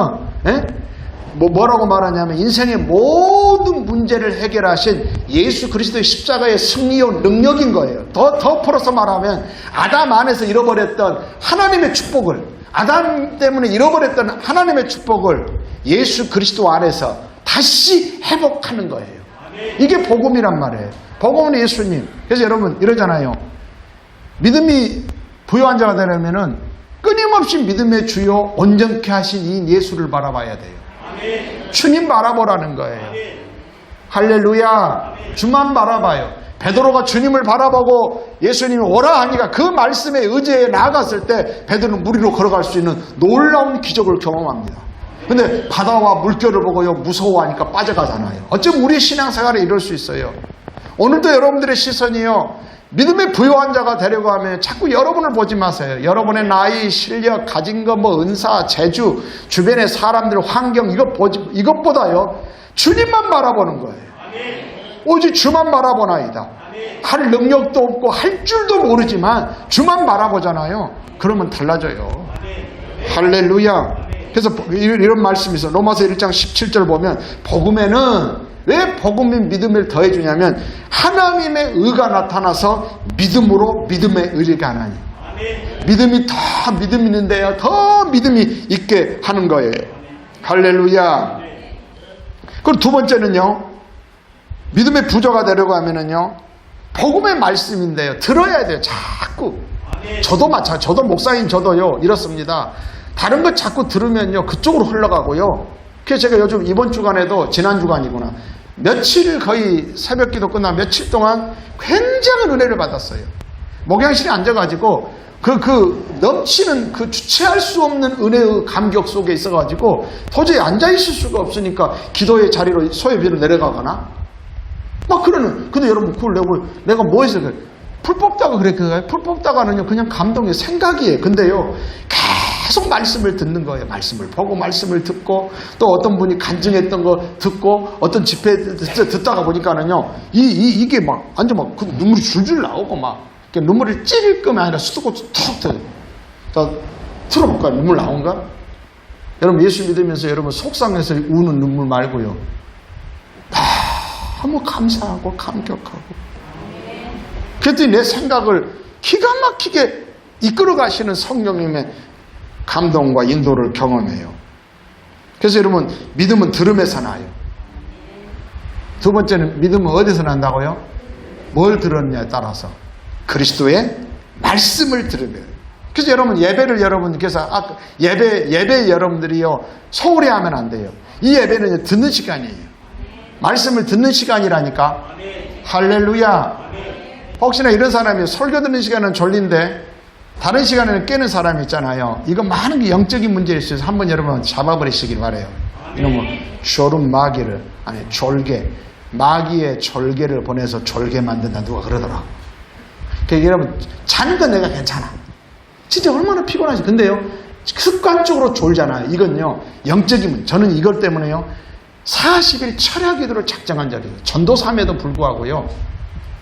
뭐라고 말하냐면 인생의 모든 문제를 해결하신 예수 그리스도의 십자가의 승리요 능력인 거예요. 더 풀어서 말하면 아담 안에서 잃어버렸던 하나님의 축복을, 아담 때문에 잃어버렸던 하나님의 축복을 예수 그리스도 안에서 다시 회복하는 거예요. 이게 복음이란 말이에요. 복음은 예수님. 그래서 여러분 이러잖아요. 믿음이 부유한 자가 되려면은 끊임없이 믿음의 주요 온전케 하신 이 예수를 바라봐야 돼요. 주님 바라보라는 거예요. 할렐루야. 주만 바라봐요. 베드로가 주님을 바라보고 예수님이 오라 하니까 그 말씀에 의지해 나아갔을 때 베드로는 물 위로 걸어갈 수 있는 놀라운 기적을 경험합니다. 근데 바다와 물결을 보고요 무서워하니까 빠져가잖아요. 어쩌면 우리 신앙생활에 이럴 수 있어요. 오늘도 여러분들의 시선이요 믿음의 부유한 자가 되려고 하면 자꾸 여러분을 보지 마세요. 여러분의 나이, 실력, 가진 것, 은사, 재주, 주변의 사람들, 환경 이것보다요 주님만 바라보는 거예요. 오직 주만 바라보나이다. 할 능력도 없고 할 줄도 모르지만 주만 바라보잖아요. 그러면 달라져요. 할렐루야. 그래서 이런 말씀이 있어요. 로마서 1장 17절 보면 복음에는 왜 복음이 믿음을 더해주냐면 하나님의 의가 나타나서 믿음으로 믿음의 의가 나니. 믿음이 더 믿음 있는데요. 더 믿음이 있게 하는 거예요. 할렐루야. 그리고 두 번째는요. 믿음의 부조가 되려고 하면은요. 복음의 말씀인데요. 들어야 돼요. 자꾸. 저도 마찬가지. 저도 목사인 저도요. 이렇습니다. 다른 것 자꾸 들으면요. 그쪽으로 흘러가고요. 그래서 제가 요즘 이번 주간에도 지난 주간이구나. 며칠 거의 새벽 기도 끝나 며칠 동안 굉장한 은혜를 받았어요. 목양실에 앉아가지고 그 넘치는 그 주체할 수 없는 은혜의 감격 속에 있어가지고 도저히 앉아있을 수가 없으니까 기도의 자리로 소요비로 내려가거나 막 그러는. 근데 여러분 그걸 내가 뭐 해서 그래? 풀 뽑다가 그랬거든요. 풀 뽑다가는요 그냥 감동의 생각이에요. 근데요 계속 말씀을 듣는 거예요. 말씀을 보고 말씀을 듣고 또 어떤 분이 간증했던 거 듣고 어떤 집회 듣다가 보니까는요 이게 막 완전 막 눈물이 줄줄 나오고 막 눈물을 찌를 거면 아니라 수도꼭지 턱 틀어볼까요? 눈물 나온가? 여러분 예수 믿으면서 여러분 속상해서 우는 눈물 말고요 너무 감사하고 감격하고 그랬더니 내 생각을 기가 막히게 이끌어 가시는 성령님의 감동과 인도를 경험해요. 그래서 여러분 믿음은 들음에서 나요. 두 번째는 믿음은 어디서 난다고요? 뭘 들었냐에 따라서 그리스도의 말씀을 들으면. 그래서 여러분 예배를 여러분께서 예배 여러분들이요 소홀히 하면 안 돼요. 이 예배는 듣는 시간이에요. 말씀을 듣는 시간이라니까. 할렐루야. 혹시나 이런 사람이 설교 듣는 시간은 졸린데 다른 시간에는 깨는 사람이 있잖아요. 이거 많은 게 영적인 문제일 수 있어서 한번 여러분 잡아버리시길 바래요. 이놈은 졸음 마귀를 아니 졸개 마귀의 졸개를 보내서 졸개 만든다 누가 그러더라. 그러니까 여러분 자는 건 내가 괜찮아. 진짜 얼마나 피곤하지. 근데요 습관적으로 졸잖아요. 이건요 영적인 문제. 저는 이것 때문에요 40일 철야 기도를 작정한 자리예요. 전도사임에도 불구하고요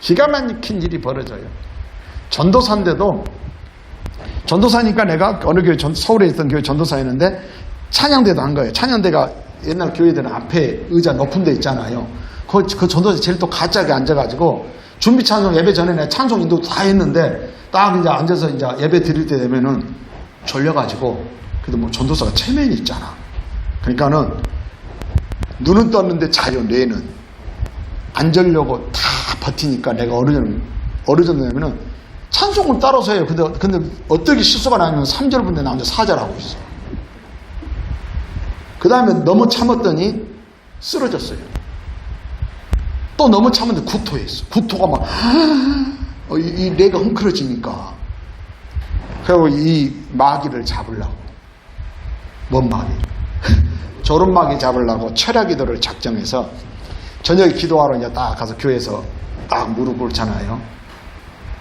기가 막힌 일이 벌어져요. 전도사인데도 전도사니까 내가 어느 교회 서울에 있던 교회 전도사였는데 찬양대도 한 거예요. 찬양대가 옛날 교회들은 앞에 의자 높은 데 있잖아요. 그 전도사 제일 또 가짜게 앉아가지고 준비 찬송 예배 전에 내가 찬송 인도 다 했는데 딱 이제 앉아서 이제 예배 드릴 때 되면은 졸려가지고 그래도 뭐 전도사가 체면이 있잖아. 그러니까는 눈은 떴는데 자요. 뇌는 안 자려고 다 버티니까 내가 어느 정도 되면은 찬송을 따라서 해요. 근데 어떻게 실수가 나면 3절 분데 나 혼자 4절 하고 있어. 그 다음에 너무 참았더니 쓰러졌어요. 또 너무 참았는데 구토했어. 구토가 막 이 뇌가 헝클어지니까. 그리고 이 마귀를 잡으려고. 뭔 마귀? 졸음 마귀 잡으려고 철야 기도를 작정해서 저녁에 기도하러 이제 딱 가서 교회에서 딱 무릎 꿇잖아요.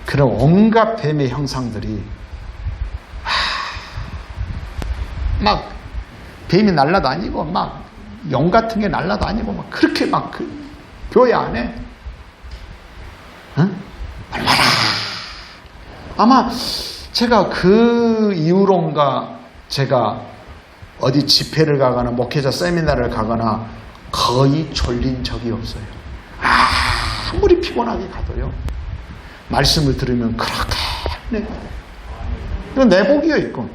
그런 온갖 뱀의 형상들이 막 뱀이 날아다니고 막 용 같은 게 날아다니고 막 그렇게 막 그 교회 안에 얼마나 아마 제가 그 이후론가 제가 어디 집회를 가거나 목회자 세미나를 가거나 거의 졸린 적이 없어요. 아무리 피곤하게 가도요. 말씀을 들으면 그렇게 네. 이건 내복이에요. 이건.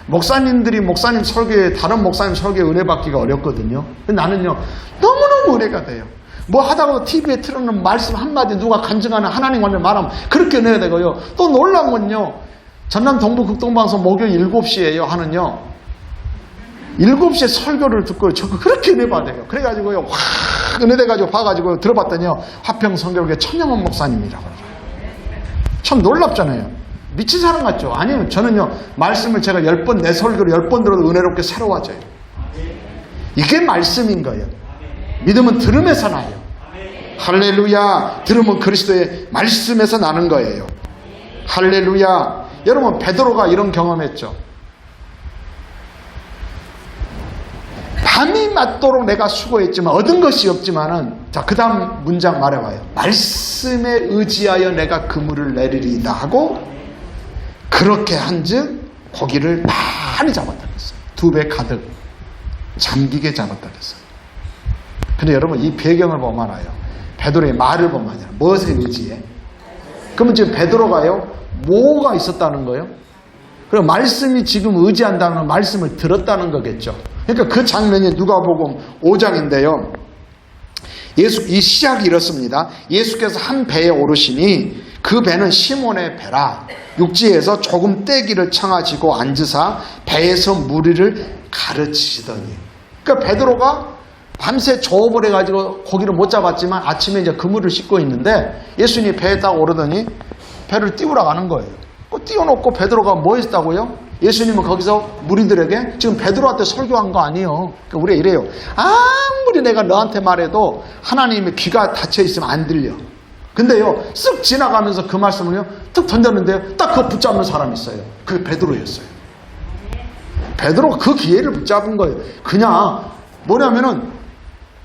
목사님들이 목사님 설교에 다른 목사님 설교에 은혜 받기가 어렵거든요. 근데 나는요. 너무너무 은혜가 돼요. 뭐 하다가 TV에 틀어놓은 말씀 한마디 누가 간증하는 하나님 관련 말하면 그렇게 은혜가 되고요. 또 놀라운 건요. 전남 동부 극동방송 목요일 7시에요 하는요. 7시에 설교를 듣고 저 그렇게 은혜 받아요. 그래가지고요. 확 은혜 돼가지고 봐가지고 들어봤더니요. 화평 성결교회 천영원 목사님이라고 그러죠. 참 놀랍잖아요. 미친 사람 같죠? 아니요. 저는요. 말씀을 제가 10번 내 설교를 10번 들어도 은혜롭게 새로워져요. 이게 말씀인 거예요. 믿음은 들음에서 나요. 할렐루야. 들음은 그리스도의 말씀에서 나는 거예요. 할렐루야. 여러분 베드로가 이런 경험했죠. 밤이 맞도록 내가 수고했지만 얻은 것이 없지만은 자, 그 다음 문장 말해봐요. 말씀에 의지하여 내가 그물을 내리리다 하고 그렇게 한즉 고기를 많이 잡았다 그랬어요. 2배 가득 잠기게 잡았다 그랬어요. 근데 여러분 이 배경을 보면 알아요. 베드로의 말을 보면 알아요. 무엇에 의지해? 그러면 지금 베드로가요. 뭐가 있었다는 거예요? 그럼 말씀이 지금 의지한다는 말씀을 들었다는 거겠죠. 그러니까 그 장면이 누가복음 5장인데요. 이 시작이 이렇습니다. 예수께서 한 배에 오르시니 그 배는 시몬의 배라. 육지에서 조금 떼기를 청하시고 앉으사 배에서 무리를 가르치시더니. 그러니까 베드로가 밤새 조업을 해가지고 고기를 못 잡았지만 아침에 이제 그물을 씻고 있는데 예수님이 배에 딱 오르더니 배를 띄우러 가는 거예요. 띄워놓고 베드로가 뭐 했다고요? 예수님은 거기서 무리들에게 지금 베드로한테 설교한 거 아니에요. 그러니까 우리가 이래요. 아무리 내가 너한테 말해도 하나님의 귀가 닫혀 있으면 안 들려. 근데요, 쓱 지나가면서 그 말씀을요, 툭 던졌는데요, 딱 그거 붙잡는 사람이 있어요. 그게 베드로였어요. 베드로가 그 기회를 붙잡은 거예요. 그냥 뭐냐면은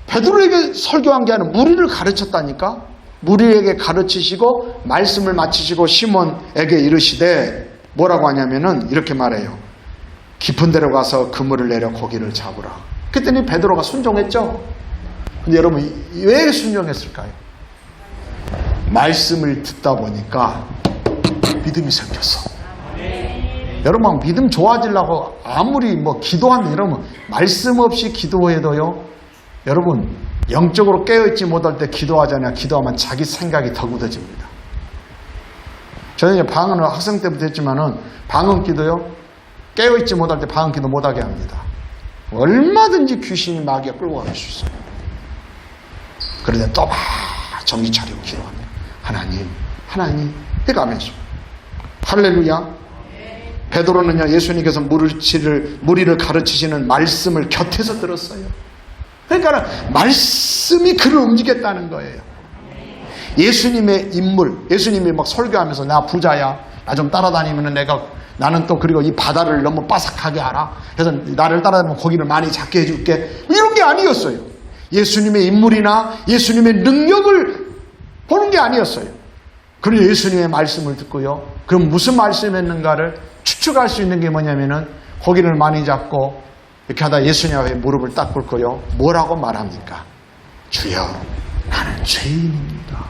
베드로에게 설교한 게 아니라 무리를 가르쳤다니까. 무리에게 가르치시고 말씀을 마치시고 시몬에게 이르시되 뭐라고 하냐면은 이렇게 말해요. 깊은 데로 가서 그물을 내려 고기를 잡으라. 그랬더니 베드로가 순종했죠. 근데 여러분 왜 순종했을까요? 말씀을 듣다 보니까 믿음이 생겼어. 여러분 믿음 좋아지려고 아무리 뭐 기도하면 이러면 말씀 없이 기도해도요, 여러분 영적으로 깨어있지 못할 때 기도하잖아요. 기도하면 자기 생각이 더 굳어집니다. 저는 방언을 학생 때부터 했지만은 방언 기도요, 깨어있지 못할 때 방언 기도 못하게 합니다. 얼마든지 귀신이 마귀가 끌고 갈 수 있어요. 그런데 또 막 정신 차리고 기도합니다. 하나님 해가면서 할렐루야. 베드로는요, 예수님께서 무리를 가르치시는 말씀을 곁에서 들었어요. 그러니까 말씀이 그를 움직였다는 거예요. 예수님의 인물, 예수님이 막 설교하면서 나 부자야, 나 좀 따라다니면 나는 또 그리고 이 바다를 너무 바삭하게 알아. 그래서 나를 따라다니면 고기를 많이 잡게 해줄게. 이런 게 아니었어요. 예수님의 인물이나 예수님의 능력을 보는 게 아니었어요. 그리고 예수님의 말씀을 듣고요. 그럼 무슨 말씀이었는가를 추측할 수 있는 게 뭐냐면은 고기를 많이 잡고 이렇게 하다 예수님 앞에 무릎을 딱 꿇고요. 뭐라고 말합니까? 주여, 나는 죄인입니다.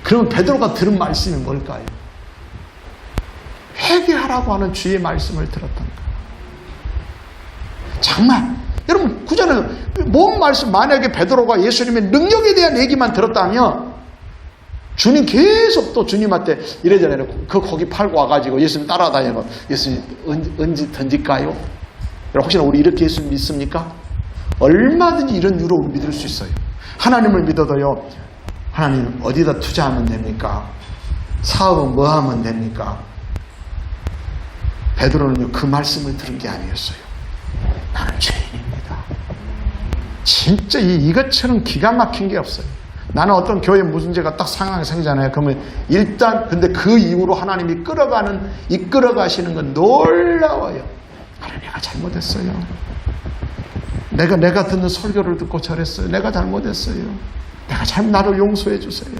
그러면 베드로가 들은 말씀이 뭘까요? 회개하라고 하는 주의 말씀을 들었던 거예요. 정말 여러분 구절은 뭔 말씀, 만약에 베드로가 예수님의 능력에 대한 얘기만 들었다면 주님 계속 또 주님한테 이래저래 그 고기 팔고 와가지고 예수님 따라다니고 예수님 은지 던질까요? 혹시나 우리 이렇게 예수님 믿습니까? 얼마든지 이런 유혹을 믿을 수 있어요. 하나님을 믿어도요, 하나님 어디다 투자하면 됩니까? 사업은 뭐 하면 됩니까? 베드로는요, 그 말씀을 들은 게 아니었어요. 나는 죄인입니다. 진짜 이것처럼 기가 막힌 게 없어요. 나는 어떤 교회에 문제가 딱 상황이 생기잖아요. 그러면 일단 근데 그 이후로 하나님이 이끌어 가시는 건 놀라워요. 하나님, 내가 잘못했어요. 내가 듣는 설교를 듣고 저랬어요. 내가 잘못했어요. 나를 용서해 주세요.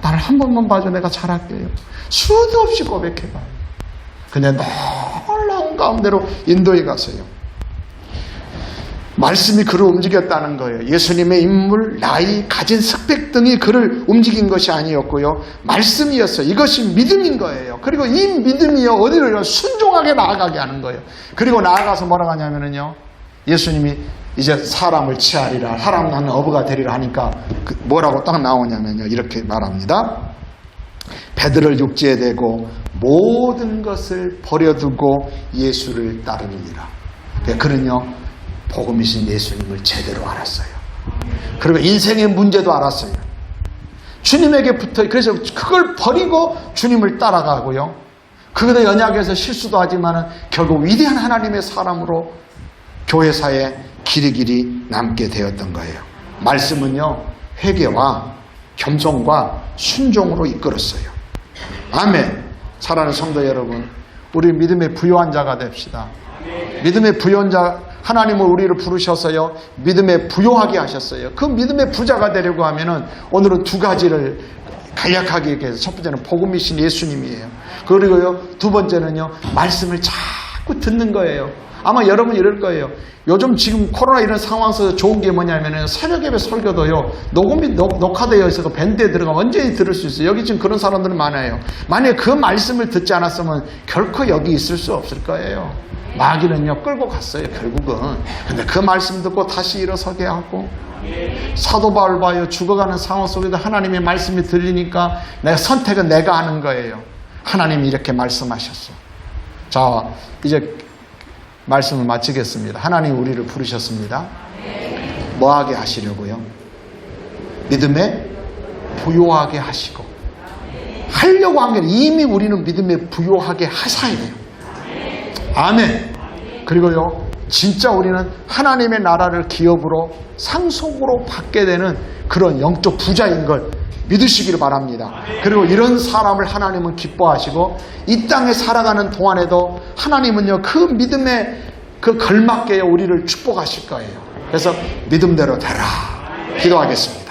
나를 한 번만 봐줘. 내가 잘할게요. 수도 없이 고백해봐요. 근데 놀라운 가운데로 인도에 가세요. 말씀이 그를 움직였다는 거예요. 예수님의 인물, 나이, 가진 스펙 등이 그를 움직인 것이 아니었고요. 말씀이었어요. 이것이 믿음인 거예요. 그리고 이 믿음이요, 어디를 순종하게 나아가게 하는 거예요. 그리고 나아가서 뭐라고 하냐면요, 예수님이 이제 사람을 취하리라, 사람 나는 어부가 되리라 하니까 뭐라고 딱 나오냐면요, 이렇게 말합니다. 배들을 육지에 대고 모든 것을 버려두고 예수를 따르느니라. 그는요, 복음이신 예수님을 제대로 알았어요. 그리고 인생의 문제도 알았어요. 주님에게 그래서 그걸 버리고 주님을 따라가고요. 그것에 연약해서 실수도 하지만 결국 위대한 하나님의 사람으로 교회사에 길이 남게 되었던 거예요. 말씀은요, 회개와 겸손과 순종으로 이끌었어요. 아멘. 사랑하는 성도 여러분, 우리 믿음의 부요한 자가 됩시다. 믿음의 부요한 자, 하나님은 우리를 부르셔서요, 믿음에 부요하게 하셨어요. 그 믿음의 부자가 되려고 하면은 오늘은 두 가지를 간략하게 얘기해서, 첫 번째는 복음이신 예수님이에요. 그리고요, 두 번째는요, 말씀을 자꾸 듣는 거예요. 아마 여러분 이럴 거예요. 요즘 지금 코로나 이런 상황에서 좋은 게 뭐냐면은 새벽 예배 설교도요, 녹음이 녹화되어 있어서 밴드에 들어가면 언제든지 들을 수 있어요. 여기 지금 그런 사람들은 많아요. 만약에 그 말씀을 듣지 않았으면 결코 여기 있을 수 없을 거예요. 마귀는요, 끌고 갔어요, 결국은. 근데 그 말씀 듣고 다시 일어서게 하고, 사도 바울 봐요. 죽어가는 상황 속에도 하나님의 말씀이 들리니까 선택은 내가 하는 거예요. 하나님이 이렇게 말씀하셨어. 자, 이제 말씀을 마치겠습니다. 하나님 우리를 부르셨습니다. 뭐하게 하시려고요? 믿음에 부요하게 하시고 하려고 한 게 아니라 이미 우리는 믿음에 부요하게 하셔야 돼요. 아멘. 그리고요, 진짜 우리는 하나님의 나라를 기업으로 상속으로 받게 되는 그런 영적 부자인 걸 믿으시기를 바랍니다. 그리고 이런 사람을 하나님은 기뻐하시고 이 땅에 살아가는 동안에도 하나님은요, 그 믿음에 그 걸맞게 우리를 축복하실 거예요. 그래서 믿음대로 되라. 기도하겠습니다.